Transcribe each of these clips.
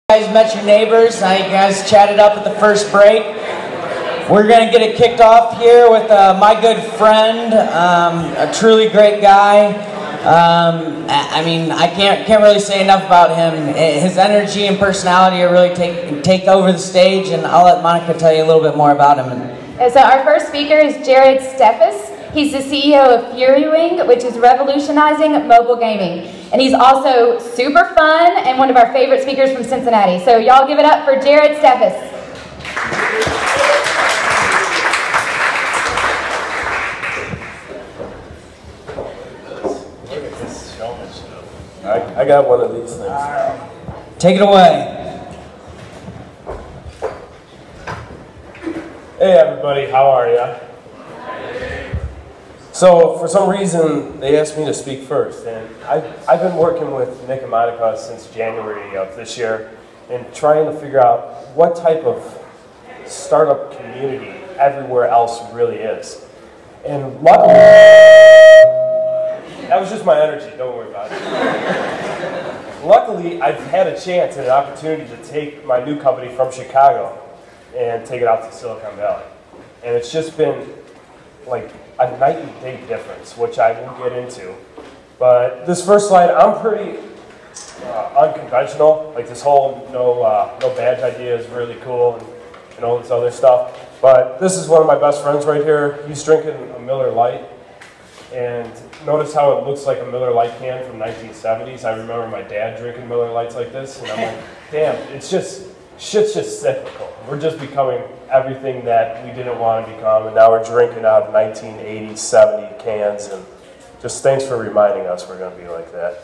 You guys met your neighbors. Now you guys chatted up at the first break. We're going to get it kicked off here with my good friend, a truly great guy. I mean, I can't really say enough about him. His energy and personality are really take over the stage, and I'll let Monica tell you a little bit more about him. So our first speaker is Jared Steffes. He's the CEO of FuryWing, which is revolutionizing mobile gaming. And he's also super fun and one of our favorite speakers from Cincinnati. So y'all give it up for Jared Steffes. Look at this showmanship. I got one of these things. Take it away. Hey everybody, how are ya? So for some reason they asked me to speak first, and I've been working with Nick and Monica since January of this year and trying to figure out what type of startup community Everywhere Else really is. And luckily, that was just my energy, don't worry about it. Luckily, I've had a chance and an opportunity to take my new company from Chicago and take it out to Silicon Valley. And it's just been like a night and day difference, which I will get into. But this first slide, I'm pretty unconventional. Like this whole no badge idea is really cool and all this other stuff. But this is one of my best friends right here. He's drinking a Miller Lite. And notice how it looks like a Miller Lite can from 1970s. I remember my dad drinking Miller Lites like this. And I'm like, damn, shit's just cyclical. We're just becoming everything that we didn't want to become, and now we're drinking out of 1980, 70 cans, and just thanks for reminding us we're going to be like that.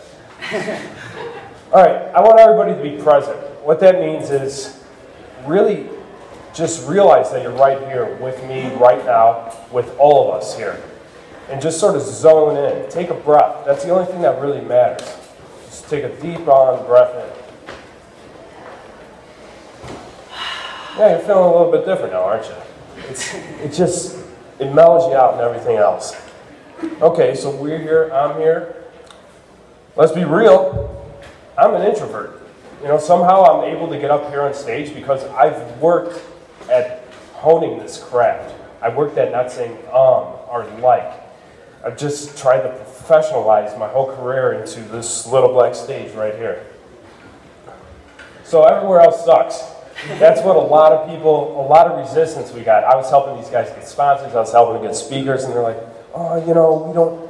All right, I want everybody to be present. What that means is really just realize that you're right here with me right now, with all of us here, and just sort of zone in. Take a breath. That's the only thing that really matters. Just take a deep on breath in. Yeah, you're feeling a little bit different now, aren't you? It mellows you out and everything else. Okay, so we're here, I'm here. Let's be real, I'm an introvert. You know, somehow I'm able to get up here on stage because I've worked at honing this craft. I worked at not saying or like. I've just tried to professionalize my whole career into this little black stage right here. So everywhere else sucks. That's what a lot of resistance we got. I was helping these guys get sponsors, I was helping them get speakers, and they're like, oh, you know, we don't,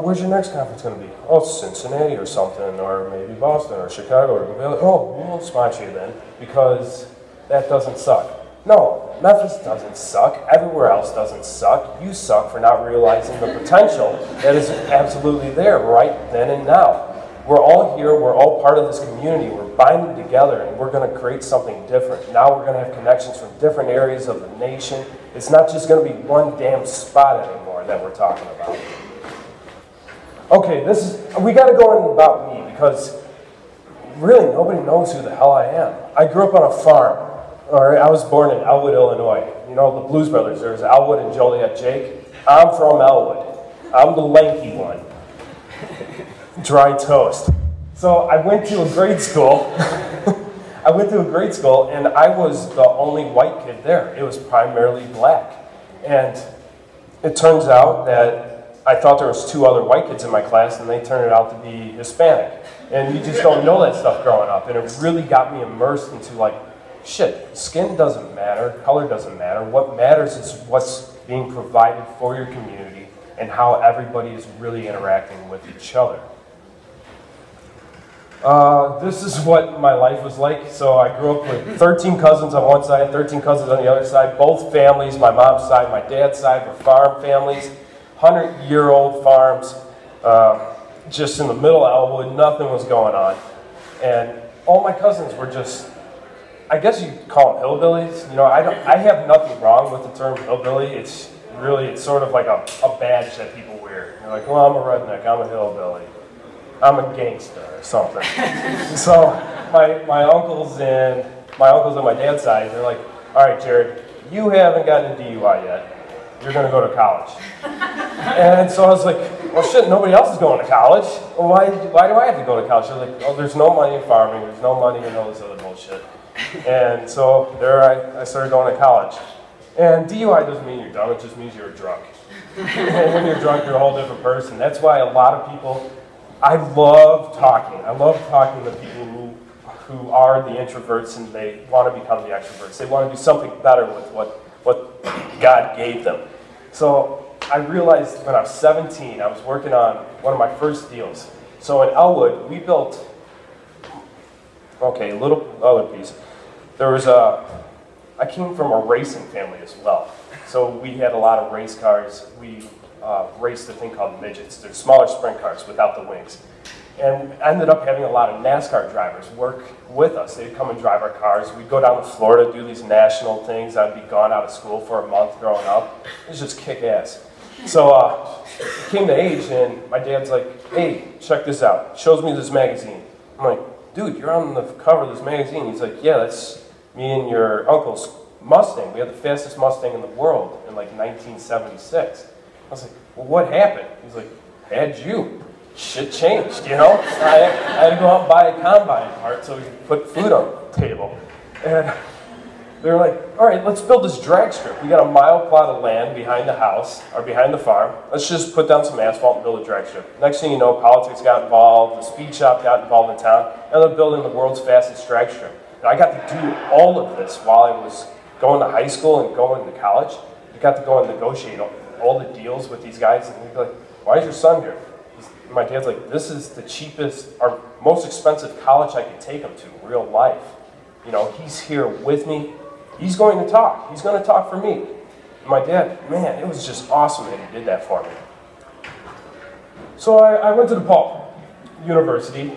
where's your next conference going to be? Oh, Cincinnati or something, or maybe Boston or Chicago. Or, oh, we'll sponsor you then, because that doesn't suck. No, Memphis doesn't suck. Everywhere else doesn't suck. You suck for not realizing the potential that is absolutely there right then and now. We're all here, we're all part of this community, we're binding together, and we're going to create something different. Now we're going to have connections from different areas of the nation. It's not just going to be one damn spot anymore that we're talking about. Okay, we got to go in about me, because really nobody knows who the hell I am. I grew up on a farm. All right, I was born in Elwood, Illinois. You know, the Blues Brothers, there's Elwood and Joliet Jake. I'm from Elwood. I'm the lanky one. Dry toast. So I went to a grade school. And I was the only white kid there. It was primarily black. And it turns out that I thought there was 2 other white kids in my class, and they turned out to be Hispanic. And you just don't know that stuff growing up. And it really got me immersed into like, shit, skin doesn't matter, color doesn't matter. What matters is what's being provided for your community and how everybody is really interacting with each other. This is what my life was like. So I grew up with 13 cousins on one side, 13 cousins on the other side. Both families, my mom's side, my dad's side, were farm families. 100-year-old farms, just in the middle of Elwood. Nothing was going on. And all my cousins were just, I guess you'd call them hillbillies. You know, I have nothing wrong with the term hillbilly. It's sort of like a badge that people wear. You're like, well, I'm a redneck, I'm a hillbilly. I'm a gangster or something. So my uncles on my dad's side, they're like, all right, Jared, you haven't gotten a DUI yet. you're going to go to college. And so I was like, well, shit, nobody else is going to college. Well, why do I have to go to college? They're like, oh, there's no money in farming. There's no money in all this other bullshit. And so there I started going to college. And DUI doesn't mean you're dumb. It just means you're drunk. And when you're drunk, you're a whole different person. That's why a lot of people, I love talking. I love talking to people who are the introverts and they want to become the extroverts. They want to do something better with what God gave them. So I realized when I was 17, I was working on one of my first deals. So in Elwood, we built, okay, a little other piece. I came from a racing family as well. So we had a lot of race cars. We raced a thing called midgets. They're smaller sprint cars without the wings. And I ended up having a lot of NASCAR drivers work with us. They'd come and drive our cars. We'd go down to Florida, do these national things. I'd be gone out of school for a month growing up. It was just kick ass. So it came to age, and my dad's like, hey, check this out. Shows me this magazine. I'm like, dude, you're on the cover of this magazine. He's like, yeah, that's me and your uncle's Mustang. We had the fastest Mustang in the world in like 1976. I was like, well, what happened? He's like, had you. Shit changed, you know? I had to go out and buy a combine part so we could put food on the table. And they were like, all right, let's build this drag strip. We got a mile plot of land behind the house, or behind the farm. Let's just put down some asphalt and build a drag strip. Next thing you know, politics got involved, the speed shop got involved in town, and they're building the world's fastest drag strip. And I got to do all of this while I was going to high school and going to college. I got to go and negotiate all the deals with these guys, and we'd be like, why is your son here? My dad's like, this is the cheapest, or most expensive college I could take him to, real life. You know, he's here with me. He's going to talk. He's going to talk for me. And my dad, man, it was just awesome that he did that for me. So I went to DePaul University.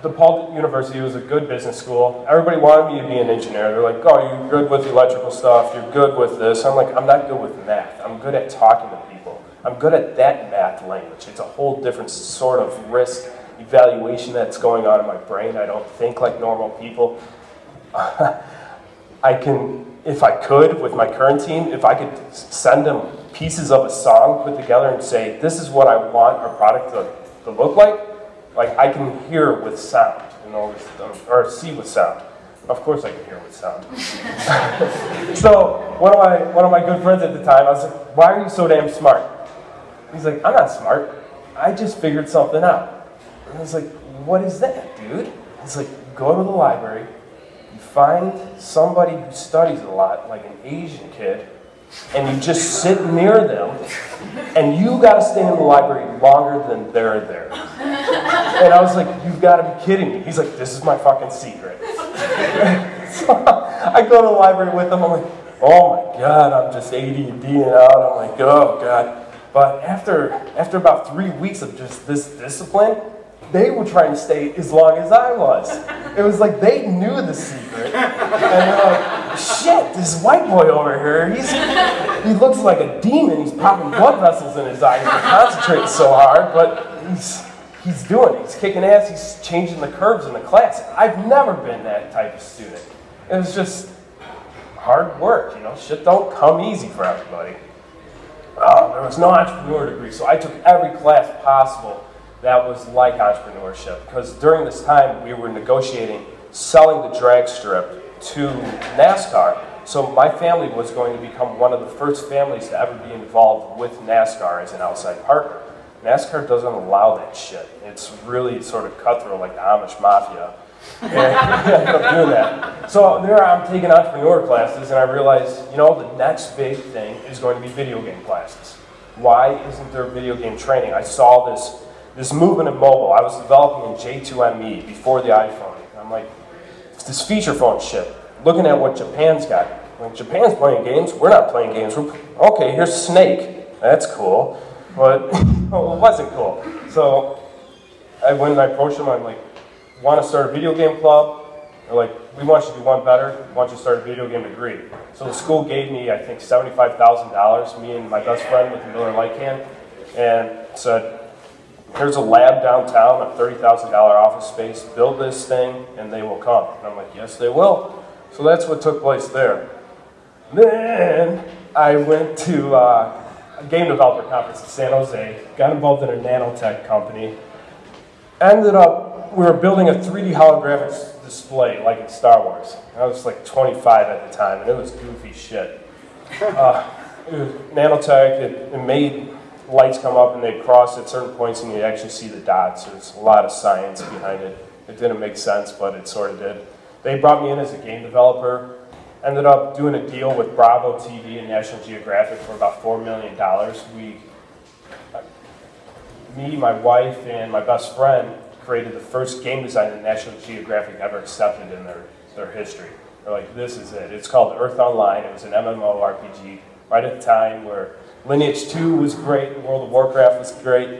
DePaul University was a good business school. Everybody wanted me to be an engineer. They're like, oh, you're good with electrical stuff. You're good with this. I'm like, I'm not good with math. I'm good at talking to people. I'm good at that math language. It's a whole different sort of risk evaluation that's going on in my brain. I don't think like normal people. I can, if I could, with my current team, if I could send them pieces of a song put together and say, this is what I want our product to look like I can hear with sound, you know, or see with sound. Of course I can hear with sound. So one of my good friends at the time, I was like, why are you so damn smart? He's like, I'm not smart. I just figured something out. And I was like, what is that, dude? He's like, go to the library, you find somebody who studies a lot, like an Asian kid, and you just sit near them, and you got to stay in the library longer than they're there. And I was like, you've got to be kidding me. He's like, this is my fucking secret. So I go to the library with him. I'm like, oh my God, I'm just ADDing out. I'm like, oh God. But after about 3 weeks of just this discipline, they were trying to stay as long as I was. It was like they knew the secret. And they're like, shit, this white boy over here, he looks like a demon. He's popping blood vessels in his eyes. He's concentrating so hard, but he's doing it. He's kicking ass. He's changing the curves in the class. I've never been that type of student. It was just hard work, you know. Shit don't come easy for everybody. There was no entrepreneur degree, so I took every class possible that was like entrepreneurship. Because during this time, we were negotiating selling the drag strip to NASCAR. So my family was going to become one of the first families to ever be involved with NASCAR as an outside partner. NASCAR doesn't allow that shit. It's really sort of cutthroat, like the Amish Mafia. And I ended up doing that. So there I'm taking entrepreneur classes, and I realized, you know, the next big thing is going to be video game classes. Why isn't there video game training? I saw this movement in mobile. I was developing in J2ME before the iPhone. And I'm like, it's this feature phone shit. Looking at what Japan's got. When Japan's playing games, we're not playing games. Okay, here's Snake. That's cool. But well, it wasn't cool. So I went and I approached them. I'm like, want to start a video game club? They're like, we want you to do one better. We want you to start a video game degree. So the school gave me, I think, $75,000, me and my best friend with the Miller Lite can, and said, here's a lab downtown, a $30,000 office space. Build this thing, and they will come. And I'm like, yes, they will. So that's what took place there. Then I went to a game developer conference in San Jose, got involved in a nanotech company, ended up, we were building a 3D holographic display like in Star Wars. I was like 25 at the time, and it was goofy shit. It was nanotech, it made lights come up and they cross at certain points and you actually see the dots. There's a lot of science behind it. It didn't make sense, but it sort of did. They brought me in as a game developer. Ended up doing a deal with Bravo TV and National Geographic for about $4 million. Me, my wife, and my best friend created the first game design that National Geographic ever accepted in their history. They're like, this is it. It's called Earth Online. It was an MMORPG right at the time where Lineage 2 was great, World of Warcraft was great.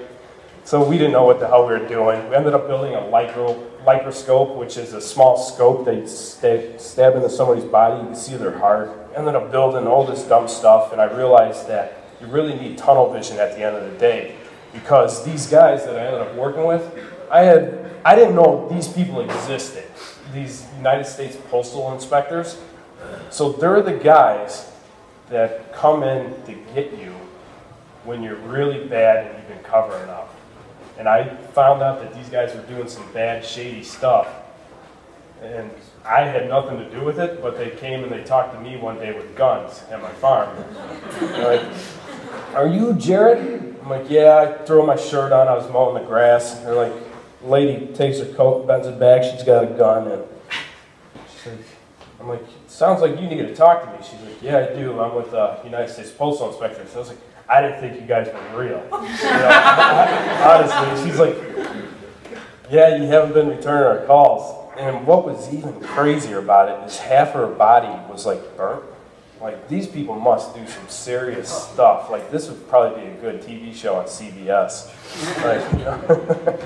So we didn't know what the hell we were doing. We ended up building a microscope, which is a small scope that you stab into somebody's body, you can see their heart. Ended up building all this dumb stuff, and I realized that you really need tunnel vision at the end of the day, because these guys that I ended up working with, I didn't know these people existed, these United States Postal Inspectors. So they're the guys that come in to get you when you're really bad and you've been covering up. And I found out that these guys were doing some bad, shady stuff. And I had nothing to do with it, but they came and they talked to me one day with guns at my farm. They're like, are you Jared? I'm like, yeah, I throw my shirt on, I was mowing the grass. And they're like, lady takes her coat, bends it back, she's got a gun. And she's like, I'm like, sounds like you need to talk to me. She's like, yeah, I do. I'm with the United States Postal Inspector. So I was like, I didn't think you guys were real. You know, honestly, she's like, yeah, you haven't been returning our calls. And what was even crazier about it is half her body was like burnt. Like, these people must do some serious stuff. Like, this would probably be a good TV show on CBS. Like, you know.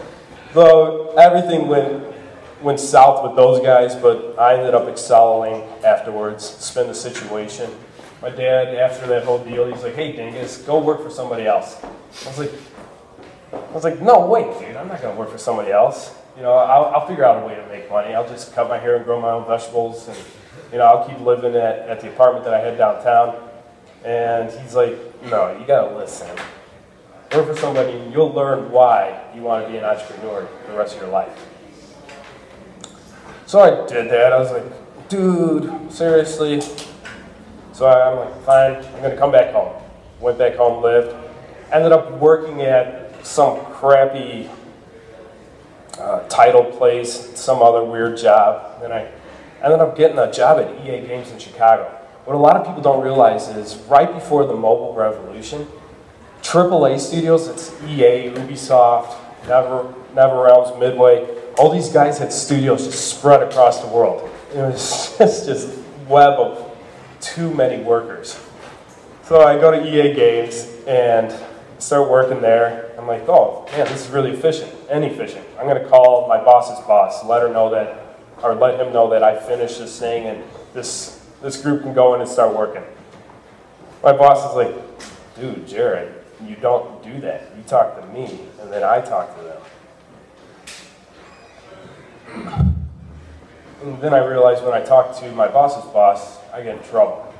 So everything went south with those guys, but I ended up excelling afterwards, spin the situation. My dad, after that whole deal, he's like, hey, dingus, go work for somebody else. I was like, no, wait, dude, I'm not going to work for somebody else. You know, I'll figure out a way to make money. I'll just cut my hair and grow my own vegetables, and, you know, I'll keep living at the apartment that I had downtown. And he's like, no, you got to listen. Work for somebody, and you'll learn why you want to be an entrepreneur the rest of your life. So I did that. I was like, dude, seriously? So I'm like, fine, I'm going to come back home. Went back home, lived. Ended up working at some crappy title place, some other weird job. Then I ended up getting a job at EA Games in Chicago. What a lot of people don't realize is right before the mobile revolution, AAA studios, it's EA, Ubisoft, NetherRealms, Midway, all these guys had studios just spread across the world. It was just web of too many workers. So I go to EA Games and start working there. I'm like, oh man, this is really efficient and efficient. I'm going to call my boss's boss, let him know that I finished this thing and this group can go in and start working. My boss is like, dude, Jared, you don't do that. You talk to me and then I talk to them. And then I realized when I talk to my boss's boss, I get in trouble.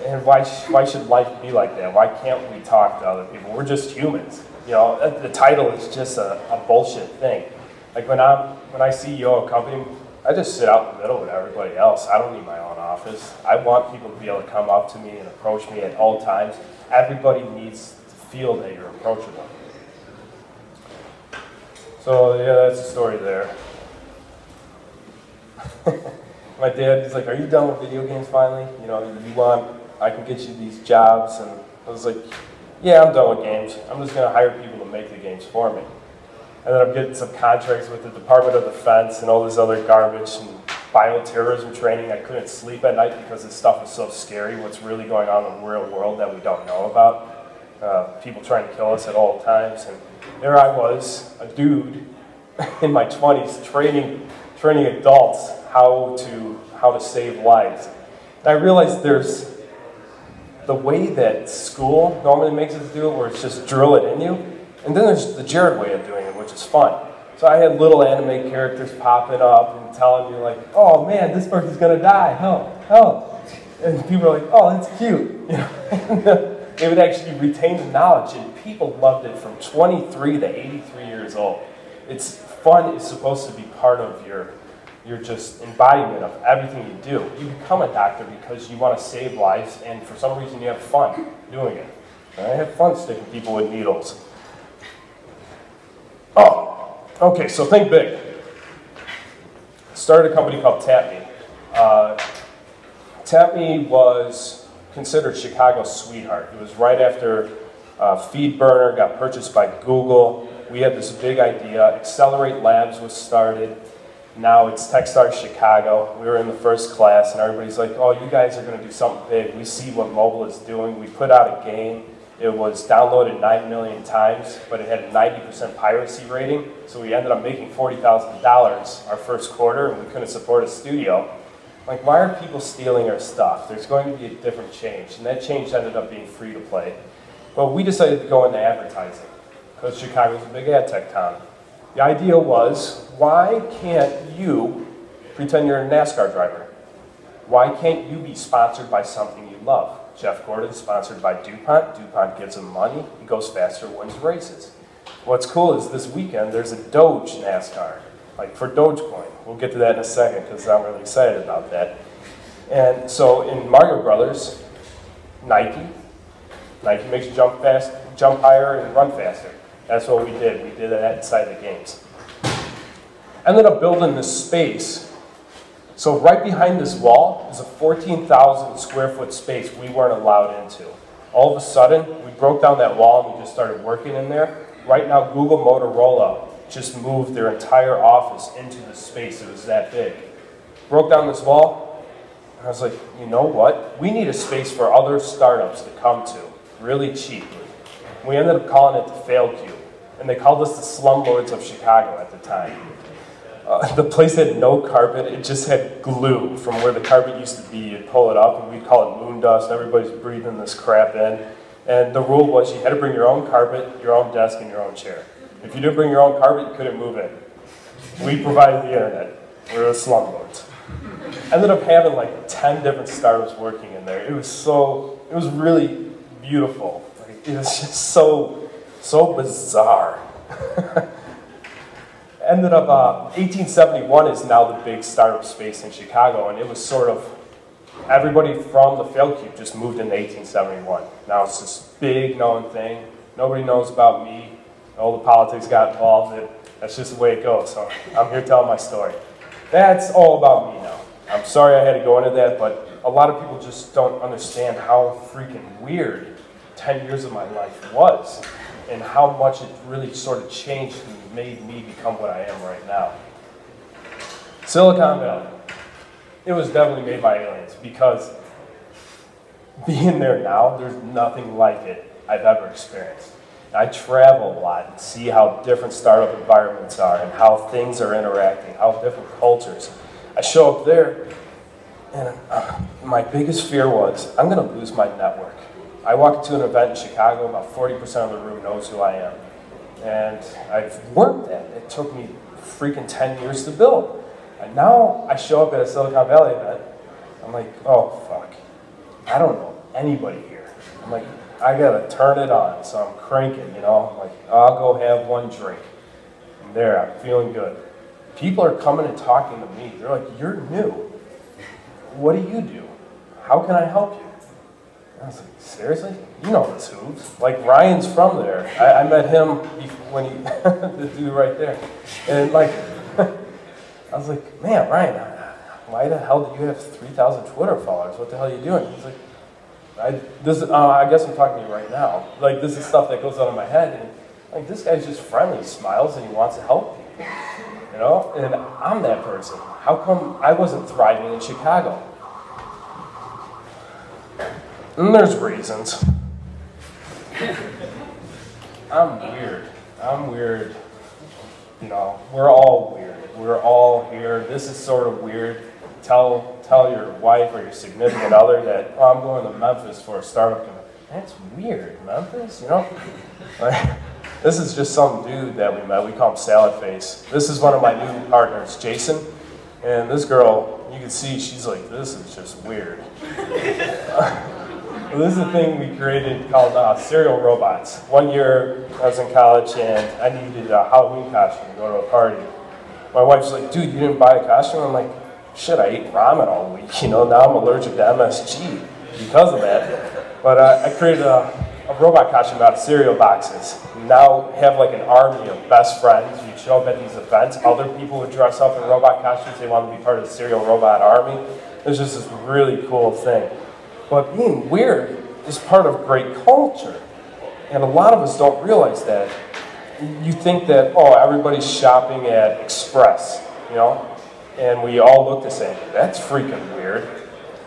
And why should life be like that? Why can't we talk to other people? We're just humans. You know, the title is just a bullshit thing. Like when I CEO a company, I just sit out in the middle with everybody else. I don't need my own office. I want people to be able to come up to me and approach me at all times. Everybody needs to feel that you're approachable. So yeah, that's the story there. My dad, he's like, are you done with video games finally? You know, I can get you these jobs. And I was like, yeah, I'm done with games. I'm just going to hire people to make the games for me. And then I'm getting some contracts with the Department of Defense and all this other garbage and bioterrorism training. I couldn't sleep at night because this stuff is so scary, what's really going on in the real world that we don't know about. People trying to kill us at all times. And there I was, a dude in my 20s training adults how to save lives. And I realized there's the way that school normally makes us do it, where it's just drill it in you, and then there's the Jared way of doing it, which is fun. So I had little anime characters popping up and telling me like, oh man, this person's gonna die, help, help. And people are like, oh, that's cute. You know? it would actually retain the knowledge, and people loved it from 23 to 83 years old. It's fun is supposed to be part of your just embodiment of everything you do. You become a doctor because you want to save lives, and for some reason you have fun doing it. And I have fun sticking people with needles. Oh, okay, so think big. Started a company called TapMe. TapMe was considered Chicago's sweetheart. It was right after FeedBurner got purchased by Google. We had this big idea. Accelerate Labs was started. Now it's Techstars Chicago. We were in the first class, and everybody's like, oh, you guys are going to do something big. We see what mobile is doing. We put out a game. It was downloaded 9 million times, but it had a 90% piracy rating. So we ended up making $40,000 our first quarter, and we couldn't support a studio. Like, why are people stealing our stuff? There's going to be a different change, and that change ended up being free to play. But we decided to go into advertising, because Chicago's a big ad tech town. The idea was, why can't you pretend you're a NASCAR driver? Why can't you be sponsored by something you love? Jeff Gordon's sponsored by DuPont. DuPont gives him money. He goes faster, wins races. What's cool is this weekend there's a Doge NASCAR, like for Dogecoin. We'll get to that in a second because I'm really excited about that. And so in Mario Brothers, Nike makes you jump fast, jump higher, and run faster. That's what we did. We did that inside the games. Ended up building this space. So right behind this wall is a 14,000 square foot space we weren't allowed into. All of a sudden, we broke down that wall and we just started working in there. Right now, Google Motorola just moved their entire office into this space. It was that big. Broke down this wall, and I was like, you know what? We need a space for other startups to come to, really cheaply. We ended up calling it the Fail Cube, and they called us the slumlords of Chicago at the time. The place had no carpet. It just had glue from where the carpet used to be. You'd pull it up, and we'd call it moon dust. Everybody's breathing this crap in. And the rule was you had to bring your own carpet, your own desk, and your own chair. If you didn't bring your own carpet, you couldn't move in. We provided the internet. We were the slumlords. Ended up having like 10 different startups working in there. It was really beautiful. It was just so bizarre. Ended up, 1871 is now the big startup space in Chicago, and it was sort of, everybody from the Fail Cube just moved into 1871. Now it's this big known thing. Nobody knows about me. All the politics got involved. That's just the way it goes. So I'm here telling my story. That's all about me now. I'm sorry I had to go into that, but a lot of people just don't understand how freaking weird 10 years of my life was and how much it really sort of changed and made me become what I am right now. Silicon Valley. It was definitely made by aliens because being there now, there's nothing like it I've ever experienced. I travel a lot and see how different startup environments are and how things are interacting, how different cultures. I show up there, and my biggest fear was, I'm going to lose my network. I walk into an event in Chicago, about 40% of the room knows who I am. And I've worked that. It took me freaking 10 years to build. And now I show up at a Silicon Valley event, I'm like, oh, fuck. I don't know anybody here. I'm like, I gotta turn it on, so I'm cranking, you know? I'm like, I'll go have one drink. And there, I'm feeling good. People are coming and talking to me. They're like, you're new. What do you do? How can I help you? And I was like, seriously? You know this hoops. Like, Ryan's from there. I met him when he, the dude right there. And like, I was like, man, Ryan, why the hell do you have 3,000 Twitter followers? What the hell are you doing? He's like, I guess I'm talking to you right now. Like, this is stuff that goes on in my head, and like, this guy's just friendly, smiles, and he wants to help people, you know? And I'm that person. How come I wasn't thriving in Chicago? And there's reasons. I'm weird. You know, we're all weird. We're all here. This is sort of weird. Tell your wife or your significant other that, oh, I'm going to Memphis for a startup. That's weird, Memphis, you know? Like, this is just some dude that we met. We call him Salad Face. This is one of my new partners, Jason. And this girl, you can see, she's like, this is just weird. Well, this is a thing we created called serial robots. One year I was in college and I needed a Halloween costume to go to a party. My wife's like, dude, you didn't buy a costume? I'm like, shit, I ate ramen all week, you know, now I'm allergic to MSG because of that. But I created a robot costume out of cereal boxes. Now we have like an army of best friends. You show up at these events, other people would dress up in robot costumes, they want to be part of the serial robot army. It's just this really cool thing. But being weird is part of great culture. And a lot of us don't realize that. You think that, oh, everybody's shopping at Express, you know, and we all look the same. That's freaking weird.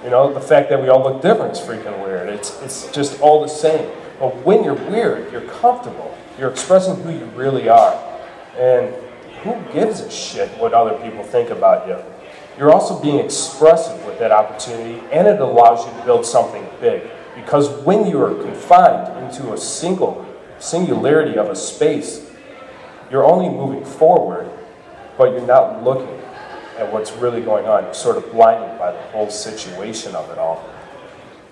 You know, the fact that we all look different is freaking weird. It's just all the same. But when you're weird, you're comfortable. You're expressing who you really are. And who gives a shit what other people think about you? You're also being expressive with that opportunity, and it allows you to build something big. Because when you are confined into a singularity of a space, you're only moving forward, but you're not looking at what's really going on. You're sort of blinded by the whole situation of it all.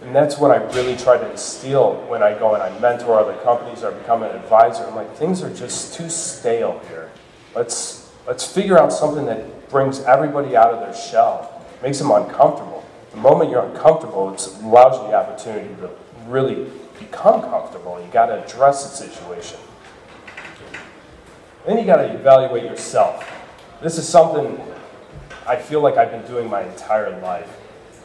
And that's what I really try to instill when I go and I mentor other companies or become an advisor. I'm like, things are just too stale here. Let's figure out something that brings everybody out of their shell, makes them uncomfortable. The moment you're uncomfortable, it allows you the opportunity to really become comfortable. You got to address the situation. Then you got to evaluate yourself. This is something I feel like I've been doing my entire life.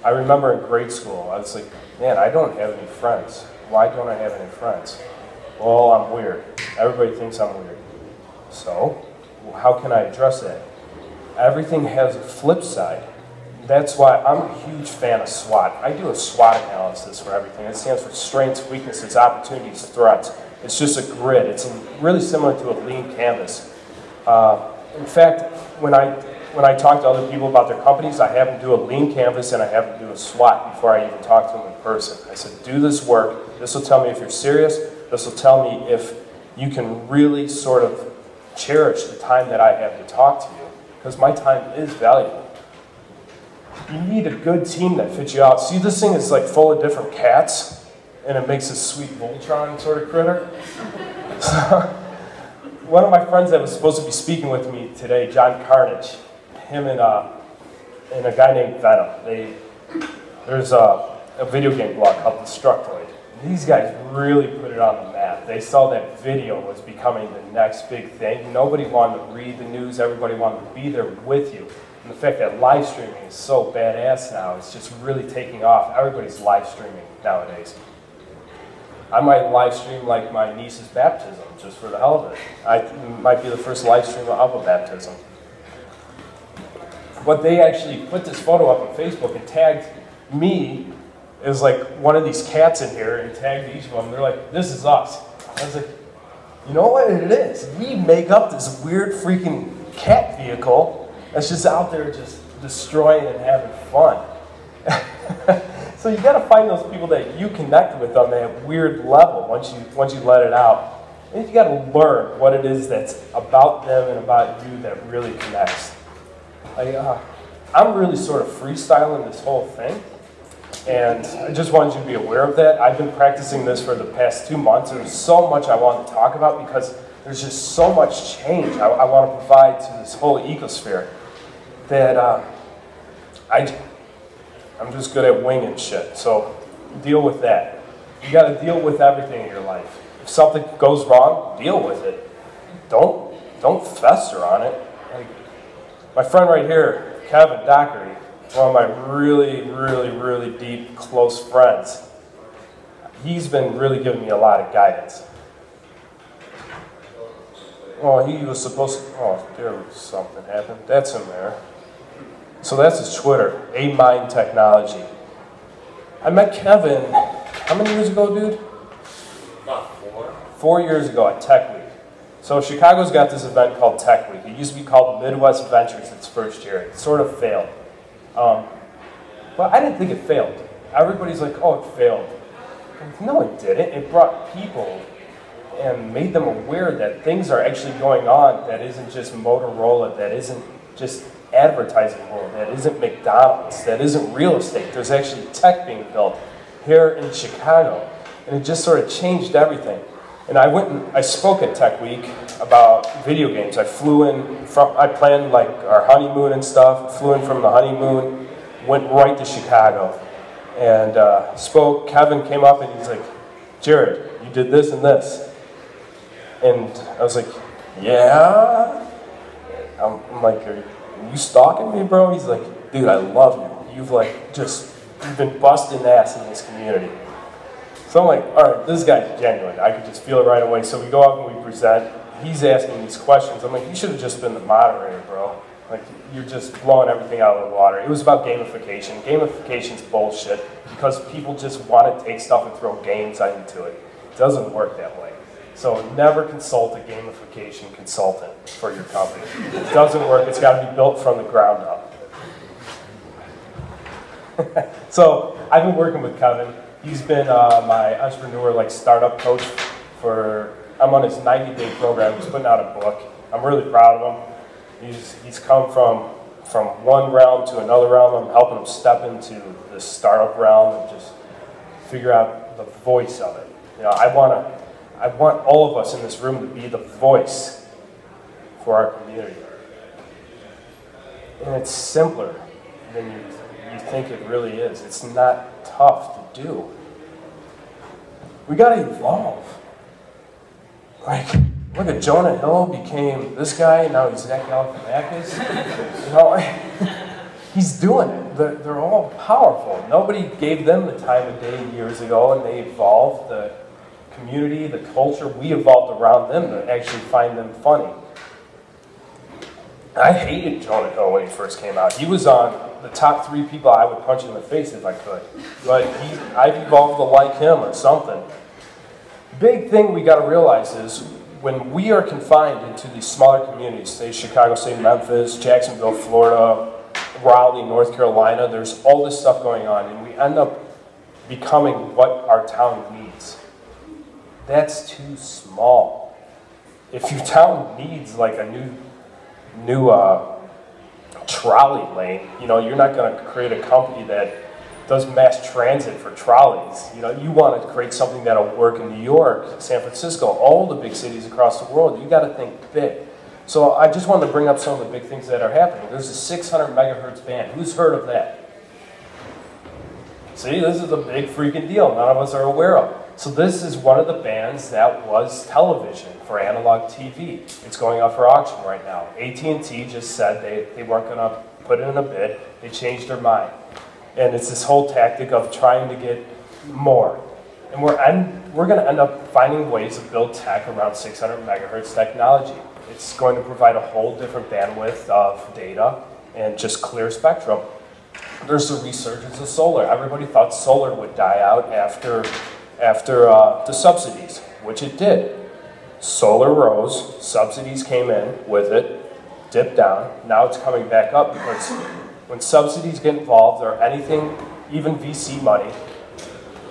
I remember in grade school, I was like, man, I don't have any friends. Why don't I have any friends? Well, I'm weird. Everybody thinks I'm weird. So, how can I address that? Everything has a flip side. That's why I'm a huge fan of SWOT. I do a SWOT analysis for everything. It stands for strengths, weaknesses, opportunities, threats. It's just a grid. It's really similar to a lean canvas. In fact, when I talk to other people about their companies, I have them do a lean canvas and I have them do a SWOT before I even talk to them in person. I said, do this work. This will tell me if you're serious. This will tell me if you can really sort of cherish the time that I have to talk to you. Because my time is valuable. You need a good team that fits you out. See, this thing is like full of different cats, and it makes a sweet Voltron sort of critter. So, one of my friends that was supposed to be speaking with me today, John Carnage, him and a guy named Venom. There's a video game blog called Destructoid. These guys really put it on the map. They saw that video was becoming the next big thing. Nobody wanted to read the news. Everybody wanted to be there with you. And the fact that live streaming is so badass now, it's just really taking off. Everybody's live streaming nowadays. I might live stream like my niece's baptism, just for the hell of it. I might be the first live stream of a baptism. But they actually put this photo up on Facebook and tagged me as like one of these cats in here and tagged each of them. They're like, this is us. I was like, you know what it is? We make up this weird freaking cat vehicle that's just out there just destroying and having fun. So you got to find those people that you connect with on that weird level once you let it out. And you got to learn what it is that's about them and about you that really connects. I'm really sort of freestyling this whole thing, and I just wanted you to be aware of that. I've been practicing this for the past 2 months. There's so much I want to talk about because there's just so much change I want to provide to this whole ecosphere that I'm just good at winging shit. So deal with that. You got to deal with everything in your life. If something goes wrong, deal with it. Don't fester on it. Like, my friend right here, Kevin Dockery, one of my really, really, really deep, close friends, he's been really giving me a lot of guidance. Oh, he was supposed to, oh, there was something happened. That's him there. So that's his Twitter, A Mind Technology. I met Kevin, how many years ago, dude? About 4. 4 years ago at Tech Week. So Chicago's got this event called Tech Week. It used to be called Midwest Ventures its first year. It sort of failed. But I didn't think it failed. Everybody's like, oh, it failed. No, it didn't. It brought people and made them aware that things are actually going on that isn't just Motorola, that isn't just advertising world, that isn't McDonald's, that isn't real estate. There's actually tech being built. here in Chicago. And it just sort of changed everything. And I spoke at Tech Week about video games. I planned like our honeymoon and stuff, flew in from the honeymoon, went right to Chicago, and spoke. Kevin came up and he's like, Jared, you did this and this. And I was like, yeah? I'm like, are you stalking me, bro? He's like, dude, I love you. You've been busting ass in this community. So I'm like, all right, this guy's genuine. I could just feel it right away. So we go up and we present. He's asking these questions. I'm like, you should have just been the moderator, bro. Like, you're just blowing everything out of the water. It was about gamification. Gamification's bullshit because people just want to take stuff and throw games into it. It doesn't work that way. So never consult a gamification consultant for your company. It doesn't work. It's got to be built from the ground up. So I've been working with Kevin. He's been my entrepreneur, startup coach I'm on his 90-day program. He's putting out a book. I'm really proud of him. He's come from one realm to another realm. I'm helping him step into the startup realm and just figure out the voice of it. You know, I want all of us in this room to be the voice for our community. And it's simpler than you think it really is. It's not tough to do. We gotta evolve. Like, look at Jonah Hill became this guy, now he's Zach Galifianakis. You know, he's doing it. They're all powerful. Nobody gave them the time of day years ago, and they evolved. The community, the culture, we evolved around them to actually find them funny. I hated Jonah Hill when he first came out. He was on the top 3 people I would punch in the face if I could. But I've evolved to like him or something. Big thing we got to realize is when we are confined into these smaller communities, say Chicago, say Memphis, Jacksonville, Florida, Raleigh, North Carolina, there's all this stuff going on, and we end up becoming what our town needs. That's too small. If your town needs like a new trolley lane, you know, you're not going to create a company that does mass transit for trolleys. You know, you want to create something that'll work in New York, San Francisco, all the big cities across the world. You got to think big. So I just wanted to bring up some of the big things that are happening. There's a 600 megahertz band. Who's heard of that? See, this is a big freaking deal. None of us are aware of. So this is one of the bands that was television for analog TV. It's going up for auction right now. AT&T just said they weren't going to put it in a bid. They changed their mind. And it's this whole tactic of trying to get more. And we're going to end up finding ways to build tech around 600 megahertz technology. It's going to provide a whole different bandwidth of data and just clear spectrum. There's the resurgence of solar. Everybody thought solar would die out after the subsidies, which it did. Solar rose, subsidies came in with it, dipped down. Now it's coming back up because when subsidies get involved or anything, even VC money,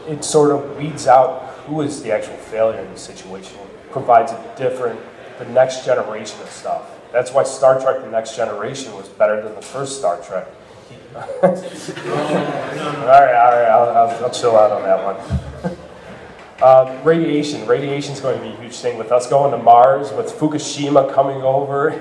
it sort of weeds out who is the actual failure in this situation. It provides the next generation of stuff. That's why Star Trek The Next Generation was better than the first Star Trek. all right, I'll chill out on that one. Radiation. Radiation is going to be a huge thing with us going to Mars, with Fukushima coming over,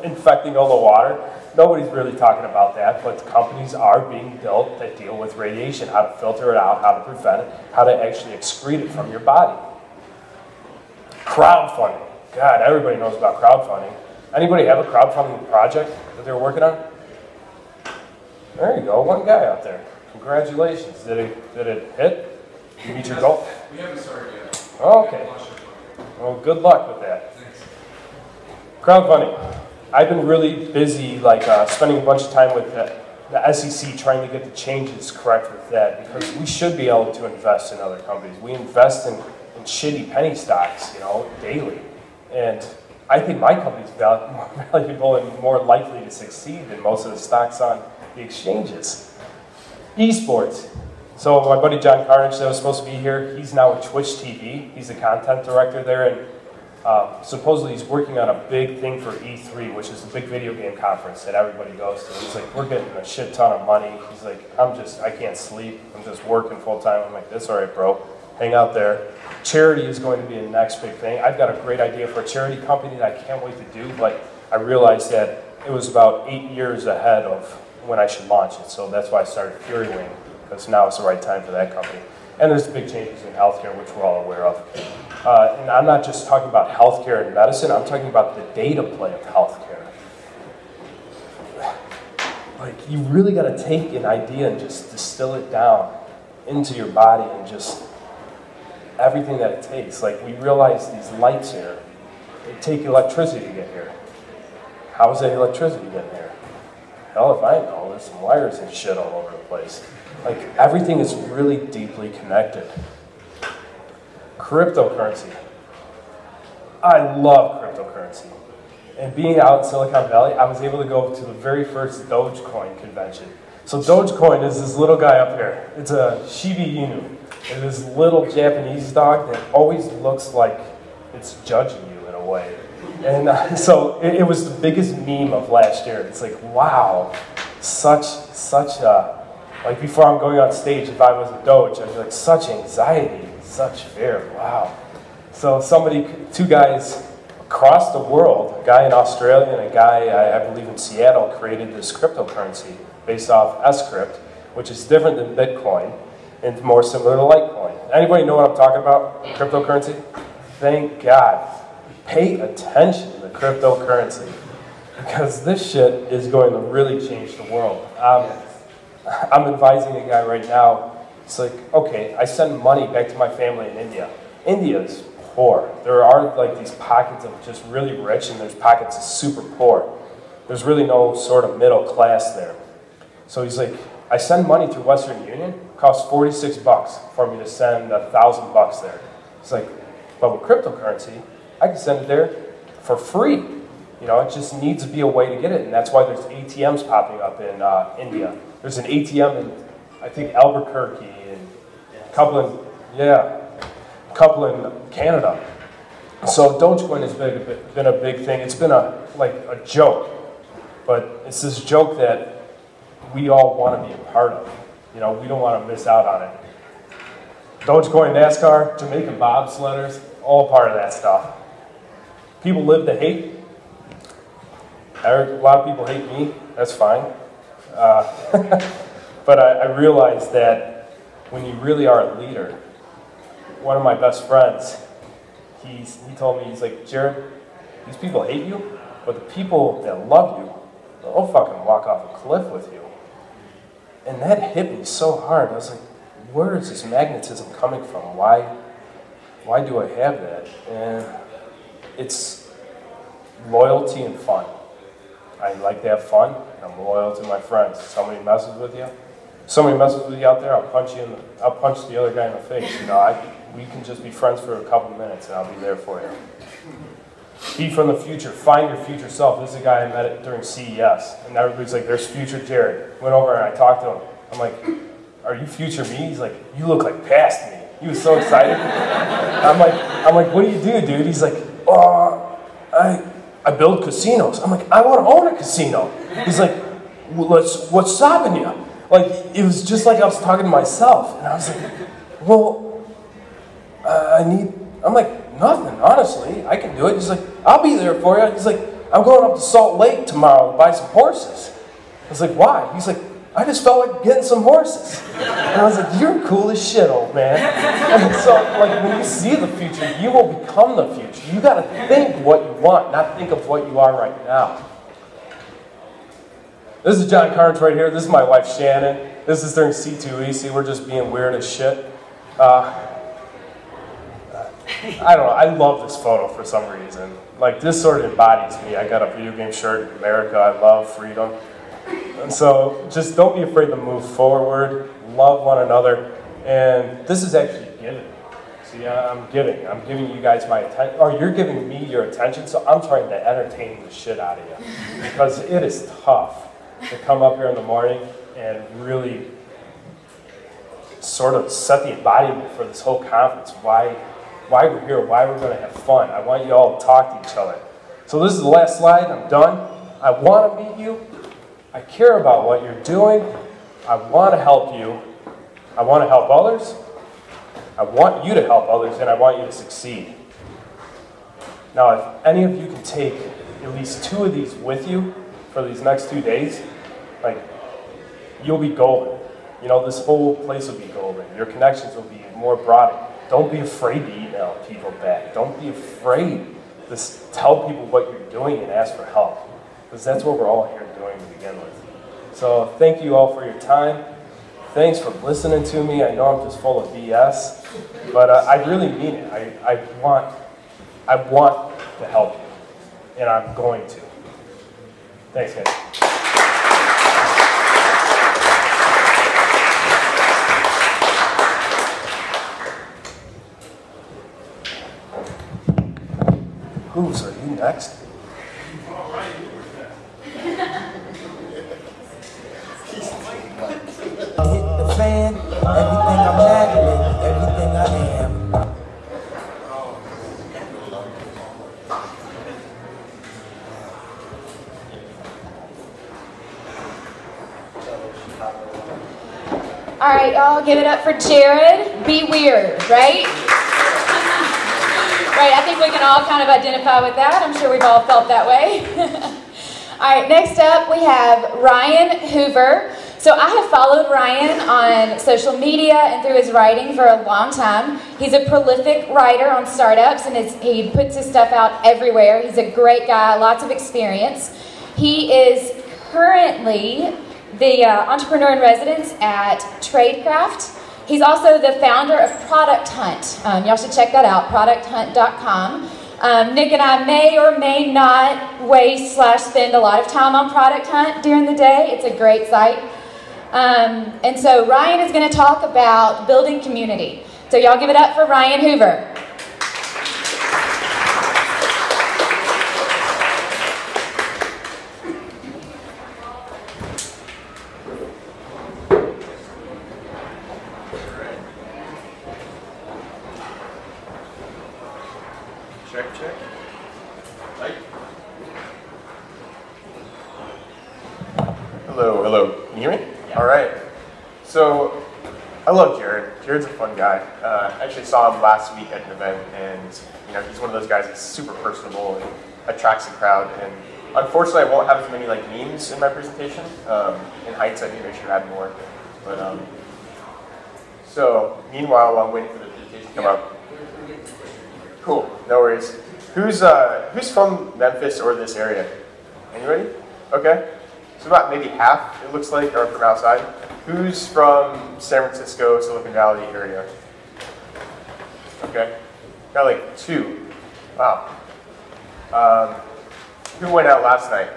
infecting all the water. Nobody's really talking about that, but companies are being built that deal with radiation, how to filter it out, how to prevent it, how to actually excrete it from your body. Crowdfunding. God, everybody knows about crowdfunding. Anybody have a crowdfunding project that they're working on? There you go, one guy out there. Congratulations. Did it hit? Did you meet your goal? We haven't started yet. Oh, okay. Well, good luck with that. Thanks. Crowdfunding. I've been really busy, spending a bunch of time with the SEC trying to get the changes correct with that, because we should be able to invest in other companies. We invest in shitty penny stocks, daily. And I think my company's more valuable and more likely to succeed than most of the stocks on the exchanges. Esports. So my buddy John Carnage that was supposed to be here, he's now with Twitch TV. He's the content director there, and Supposedly he's working on a big thing for E3, which is the big video game conference that everybody goes to. He's like, we're getting a shit ton of money. He's like, I can't sleep. I'm just working full time. I'm like, that's all right, bro. Hang out there. Charity is going to be the next big thing. I've got a great idea for a charity company that I can't wait to do, but I realized that it was about 8 years ahead of when I should launch it. So that's why I started Fury Wing, because now it's the right time for that company. And there's big changes in healthcare, which we're all aware of. And I'm not just talking about healthcare and medicine, I'm talking about the data play of healthcare. Like, you really got to take an idea and just distill it down into your body and just everything that it takes. Like, we realize these lights here, they take electricity to get here. How is that electricity getting here? Hell if I know, there's some wires and shit all over the place. Like, everything is really deeply connected. Cryptocurrency. I love cryptocurrency. And being out in Silicon Valley, I was able to go to the very first Dogecoin convention. So Dogecoin is this little guy up here. It's a Shiba Inu. It's this little Japanese dog that always looks like it's judging you in a way. And so it was the biggest meme of last year. It's like, wow, such like before I'm going on stage, if I was a Doge, I'd be like, such anxiety, such fear, wow. So two guys across the world, a guy in Australia and a guy, I believe in Seattle, created this cryptocurrency based off S-Crypt, which is different than Bitcoin and more similar to Litecoin. Anybody know what I'm talking about, cryptocurrency? Thank God. Pay attention to cryptocurrency, because this shit is going to really change the world. I'm advising a guy right now. It's like, okay, I send money back to my family in India. India is poor. There are like these pockets of just really rich, and there's pockets of super poor. There's really no sort of middle class there. So he's like, I send money through Western Union. It costs $46 for me to send $1,000 there. It's like, but with cryptocurrency, I can send it there for free. You know, it just needs to be a way to get it, and that's why there's ATMs popping up in India. There's an ATM in, I think, Albuquerque and a couple in Canada. So Dogecoin has been a big thing. It's been a joke, but it's this joke that we all want to be a part of. You know, we don't want to miss out on it. Dogecoin, NASCAR, Jamaican bobsledders, all part of that stuff. People live to hate. A lot of people hate me. That's fine. But I realized that when you really are a leader, one of my best friends, he told me, he's like, Jared, these people hate you, but the people that love you, they'll fucking walk off a cliff with you. And that hit me so hard. I was like, where is this magnetism coming from? Why do I have that? And it's loyalty and fun. I like to have fun. I'm loyal to my friends. Somebody messes with you out there, I'll punch the other guy in the face. You know, we can just be friends for a couple of minutes, and I'll be there for you. Be from the future. Find your future self. This is a guy I met during CES, and everybody's like, "There's future Jared." Went over and I talked to him. I'm like, "Are you future me?" He's like, "You look like past me." He was so excited. I'm like, "What do you do, dude?" He's like, "Oh, I build casinos." I'm like, "I want to own a casino." He's like, well, "What's stopping you?" Like, it was just like I was talking to myself, and I was like, "Well, I'm like, nothing, honestly. I can do it." He's like, "I'll be there for you." He's like, "I'm going up to Salt Lake tomorrow to buy some horses." I was like, "Why?" He's like, "I just felt like getting some horses." And I was like, "You're cool as shit, old man." And so, like, when you see the future, you will become the future. You got to think what you want, not think of what you are right now. This is John Carnes right here. This is my wife, Shannon. This is during C2E. See, we're just being weird as shit. I don't know. I love this photo for some reason. Like, this sort of embodies me. I got a video game shirt in America. I love freedom. And so just don't be afraid to move forward. Love one another. And this is actually giving. See, I'm giving. I'm giving you guys my attention. Or you're giving me your attention. So I'm trying to entertain the shit out of you. Because it is tough to come up here in the morning and really sort of set the embodiment for this whole conference. Why why we're here, why we're going to have fun. I want you all to talk to each other. So this is the last slide. I'm done. I want to meet you. I care about what you're doing. I want to help you. I want to help others. I want you to help others, and I want you to succeed. Now, if any of you can take at least 2 of these with you for these next 2 days, like, you'll be golden. You know, this whole place will be golden. Your connections will be more broadened. Don't be afraid to email people back. Don't be afraid to tell people what you're doing and ask for help, because that's what we're all here doing to begin with. So thank you all for your time. Thanks for listening to me. I know I'm just full of BS, but I really mean it. I want to help you, and I'm going to. Thanks, guys. Who's are you next? Hit the fan, everything I'm nagging, everything I am. All right, y'all, give it up for Jared. Be weird, right? Right, I think we can all kind of identify with that. I'm sure we've all felt that way. All right, next up we have Ryan Hoover. So I have followed Ryan on social media and through his writing for a long time. He's a prolific writer on startups, and he puts his stuff out everywhere. He's a great guy, lots of experience. He is currently the entrepreneur in residence at Tradecraft. He's also the founder of Product Hunt. Y'all should check that out, producthunt.com. Nick and I may or may not waste/spend a lot of time on Product Hunt during the day. It's a great site. And so Ryan is going to talk about building community. So y'all give it up for Ryan Hoover. Check, check. Light. Hello, hello. Can you hear me? Yeah. All right. So, I love Jared. Jared's a fun guy. I actually saw him last week at an event, and he's one of those guys that's super personable and attracts a crowd. And unfortunately, I won't have as many memes in my presentation. In hindsight, maybe I should add more. But so, meanwhile, while I'm waiting for the presentation to come up. Cool, no worries. Who's from Memphis or this area? Anybody? Okay. So about maybe half, it looks like, are from outside. Who's from San Francisco, Silicon Valley area? Okay. Got 2. Wow. Who went out last night?